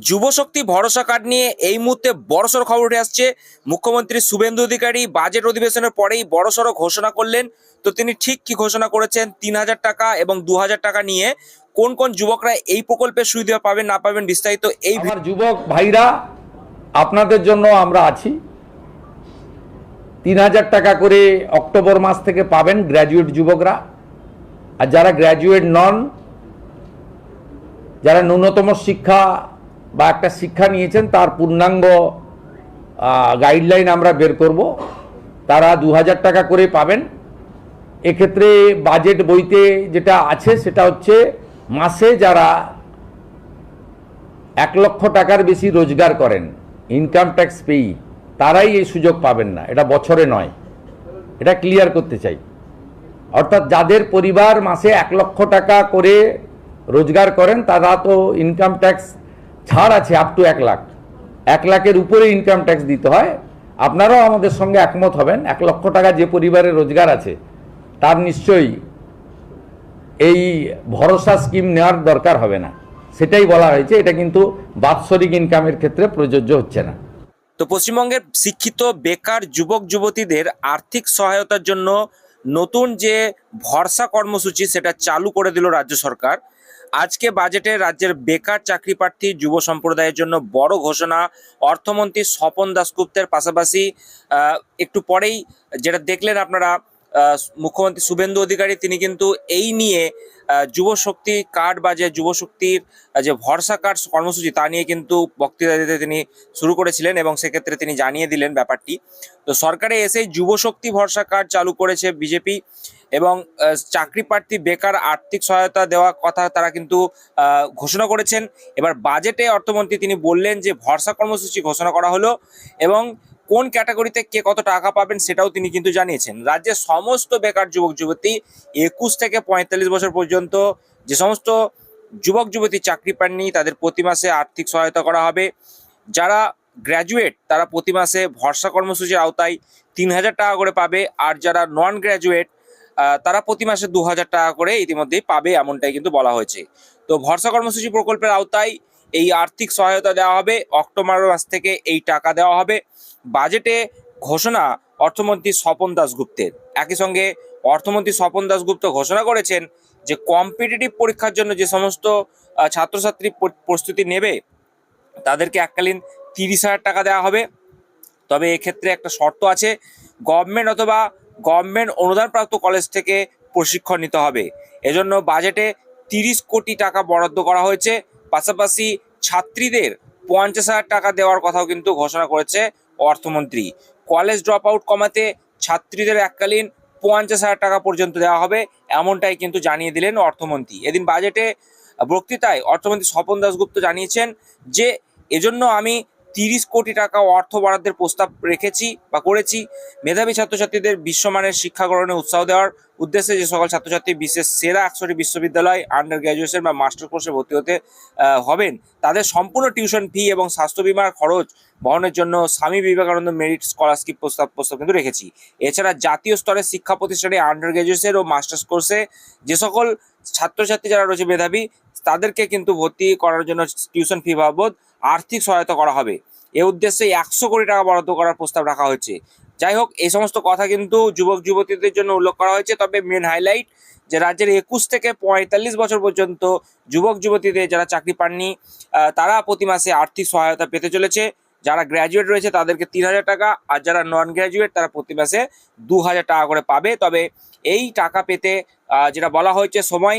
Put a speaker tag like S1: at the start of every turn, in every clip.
S1: যুবশক্তি ভরসা কার্ড নিয়ে এই মুহূর্তে বড়সড় খবর উঠে আসছে। মুখ্যমন্ত্রী শুভেন্দু অধিকারী বাজেট অধিবেশনের পরেই বড়সড় ঘোষণা করলেন। তো তিনি ঠিক কি ঘোষণা করেছেন, 3,000 টাকা এবং 2,000 টাকা নিয়ে কোন কোন যুবকরা এই প্রকল্পের সুবিধা পাবেন না পাবেন বিস্তারিত এই
S2: আমার যুবক ভাইরা, আপনাদের জন্য আমরা আছি। 3,000 টাকা করে অক্টোবর মাস থেকে পাবেন গ্র্যাজুয়েট যুবকরা। আর যারা গ্র্যাজুয়েট নন, যারা ন্যূনতম শিক্ষা বা একটা শিক্ষা নিয়েছেন তার পূর্ণাঙ্গ গাইডলাইন আমরা বের করব, তারা 2,000 টাকা করে পাবেন। এক্ষেত্রে বাজেট বইতে যেটা আছে সেটা হচ্ছে মাসে যারা 1 লক্ষ টাকার বেশি রোজগার করেন, ইনকাম ট্যাক্স পেই, তারাই এই সুযোগ পাবেন না। এটা বছরে নয়, এটা ক্লিয়ার করতে চাই। অর্থাৎ যাদের পরিবার মাসে 1 লক্ষ টাকা করে রোজগার করেন তারা তো ইনকাম ট্যাক্স ছাড় আছে আপ টু 1 লাখ। 1 লাখের উপরে ইনকাম ট্যাক্স দিতে হয়। আপনারাও আমাদের সঙ্গে একমত হবেন, 1 লক্ষ টাকা যে পরিবারের রোজগার আছে তার নিশ্চয়ই এই ভরসা স্কিম নেওয়ার দরকার হবে না। সেটাই বলা হয়েছে, এটা কিন্তু বাৎসরিক ইনকামের ক্ষেত্রে প্রযোজ্য হচ্ছে না।
S1: তো পশ্চিমবঙ্গের শিক্ষিত বেকার যুবক যুবতীদের আর্থিক সহায়তার জন্য নতুন যে ভরসা কর্মসূচি সেটা চালু করে দিল রাজ্য সরকার। আজকে বাজেটে রাজ্যের বেকার চাকরি প্রার্থী যুব সম্প্রদায়ের জন্য বড় ঘোষণা অর্থমন্ত্রী স্বপন দাশগুপ্তের। পাশাপাশি একটু পরেই যেটা দেখলেন আপনারা, মুখ্যমন্ত্রী শুভেন্দু অধিকারী তিনি কিন্তু এই নিয়ে যুব শক্তি কার্ড বা যে যুব শক্তির যে ভরসা কার্ড কর্মসূচি তা নিয়ে কিন্তু বক্তৃতা দিতে তিনি শুরু করেছিলেন এবং সেক্ষেত্রে তিনি জানিয়ে দিলেন ব্যাপারটি। তো সরকারে এসেই যুব শক্তি ভরসা কার্ড চালু করেছে বিজেপি এবং চাকরি প্রার্থী বেকার আর্থিক সহায়তা দেওয়ার কথা তারা কিন্তু ঘোষণা করেছেন। এবার বাজেটে অর্থমন্ত্রী তিনি বললেন যে ভরসা কর্মসূচি ঘোষণা করা হলো এবং কোন ক্যাটাগরিতে কে কত টাকা পাবেন সেটাও তিনি কিন্তু জানিয়েছেন। রাজ্যের সমস্ত বেকার যুবক যুবতী 21 থেকে 45 বছর পর্যন্ত যে সমস্ত যুবক যুবতী চাকরি পাননি তাদের প্রতি মাসে আর্থিক সহায়তা করা হবে। যারা গ্র্যাজুয়েট তারা প্রতি মাসে ভরসা কর্মসূচির আওতায় 3,000 টাকা করে পাবে, আর যারা নন গ্র্যাজুয়েট তারা প্রতি মাসে 2,000 টাকা করে ইতিমধ্যেই পাবে, এমনটাই কিন্তু বলা হয়েছে। তো ভরসা কর্মসূচি প্রকল্পের আওতায় এই আর্থিক সহায়তা দেওয়া হবে। অক্টোবর মাস থেকে এই টাকা দেওয়া হবে। বাজেটে ঘোষণা অর্থমন্ত্রী স্বপন দাশগুপ্তের। একই সঙ্গে অর্থমন্ত্রী স্বপন দাশগুপ্ত ঘোষণা করেছেন যে কম্পিটিটিভ পরীক্ষার জন্য যে সমস্ত ছাত্রছাত্রী প্রস্তুতি নেবে তাদেরকে এককালীন 30,000 টাকা দেওয়া হবে। তবে এক্ষেত্রে একটা শর্ত আছে, গভর্নমেন্ট অথবা গভর্নমেন্ট অনুদানপ্রাপ্ত কলেজ থেকে প্রশিক্ষণ নিতে হবে। এজন্য বাজেটে 30 কোটি টাকা বরাদ্দ করা হয়েছে। পাশাপাশি ছাত্রীদের 50,000 টাকা দেওয়ার কথাও কিন্তু ঘোষণা করেছে অর্থমন্ত্রী। কলেজ ড্রপ আউট কমাতে ছাত্রীদের এককালীন 50,000 টাকা পর্যন্ত দেওয়া হবে, এমনটাই কিন্তু জানিয়ে দিলেন অর্থমন্ত্রী। এদিন বাজেটে বক্তৃতায় অর্থমন্ত্রী স্বপন দাশগুপ্ত জানিয়েছেন যে এজন্য আমি 30 কোটি টাকা অর্থ বরাদ্দের প্রস্তাব রেখেছি বা করেছি। মেধাবী ছাত্রছাত্রীদের বিশ্বমানের শিক্ষা গ্রহণে উৎসাহ দেওয়ার উদ্দেশ্যে যে সকল ছাত্রছাত্রী বিশ্বের সেরা 100টি বিশ্ববিদ্যালয় আন্ডার গ্র্যাজুয়েশন বা মাস্টার কোর্সে ভর্তি হতে হবেন, তাদের সম্পূর্ণ টিউশন ফি এবং স্বাস্থ্য বিমার খরচ বহনের জন্য স্বামী বিবেকানন্দ মেরিট স্কলারশিপ প্রস্তাব কিন্তু রেখেছি। এছাড়া জাতীয় স্তরের শিক্ষা প্রতিষ্ঠানে আন্ডার গ্র্যাজুয়েশন ও মাস্টার্স কোর্সে যে সকল ছাত্রছাত্রী যারা রয়েছে মেধাবী তাদেরকে কিন্তু ভর্তি করার জন্য টিউশন ফি বাবদ আর্থিক সহায়তা করা হবে। এ উদ্দেশ্যে 100 কোটি টাকা বরাদ্দ করার প্রস্তাব রাখা হয়েছে। যাই হোক, এই সমস্ত কথা কিন্তু যুবক যুবতীদের জন্য উল্লেখ করা হয়েছে। তবে মেন হাইলাইট যে রাজ্যের 21 থেকে 45 বছর পর্যন্ত যুবক যুবতীদের যারা চাকরি পাননি তারা প্রতি মাসে আর্থিক সহায়তা পেতে চলেছে। যারা গ্র্যাজুয়েট রয়েছে তাদেরকে 3,000 টাকা, আর যারা নন গ্র্যাজুয়েট তারা প্রতি মাসে 2,000 টাকা করে পাবে। তবে এই টাকা পেতে যেটা বলা হয়েছে সময়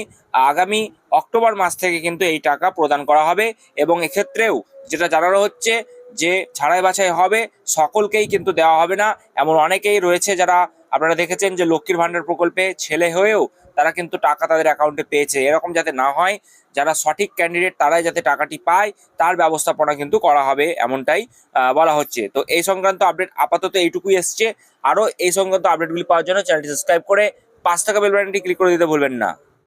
S1: আগামী অক্টোবর মাস থেকে কিন্তু এই টাকা প্রদান করা হবে। এবং এক্ষেত্রেও যেটা জানানো হচ্ছে যে ছাড়াই বাছাই হবে, সকলকেই কিন্তু দেওয়া হবে না। এমন অনেকেই রয়েছে যারা আপনারা দেখেছেন যে লক্ষ্মীর ভাণ্ডার প্রকল্পে ছেলে হয়েও তারা কিন্তু টাকা তাদের অ্যাকাউন্টে পেয়েছে। এরকম যাতে না হয়, যারা সঠিক ক্যান্ডিডেট তারাই যাতে টাকাটি পায় তার ব্যবস্থাপনা কিন্তু করা হবে, এমনটাই বলা হচ্ছে। তো এই সংক্রান্ত আপডেট আপাতত এইটুকুই এসছে। আরও এই সংক্রান্ত আপডেটগুলি পাওয়ার জন্য চ্যানেলটি সাবস্ক্রাইব করে 5 টাকা বেল বাটনটি ক্লিক করে দিতে ভুলবেন না।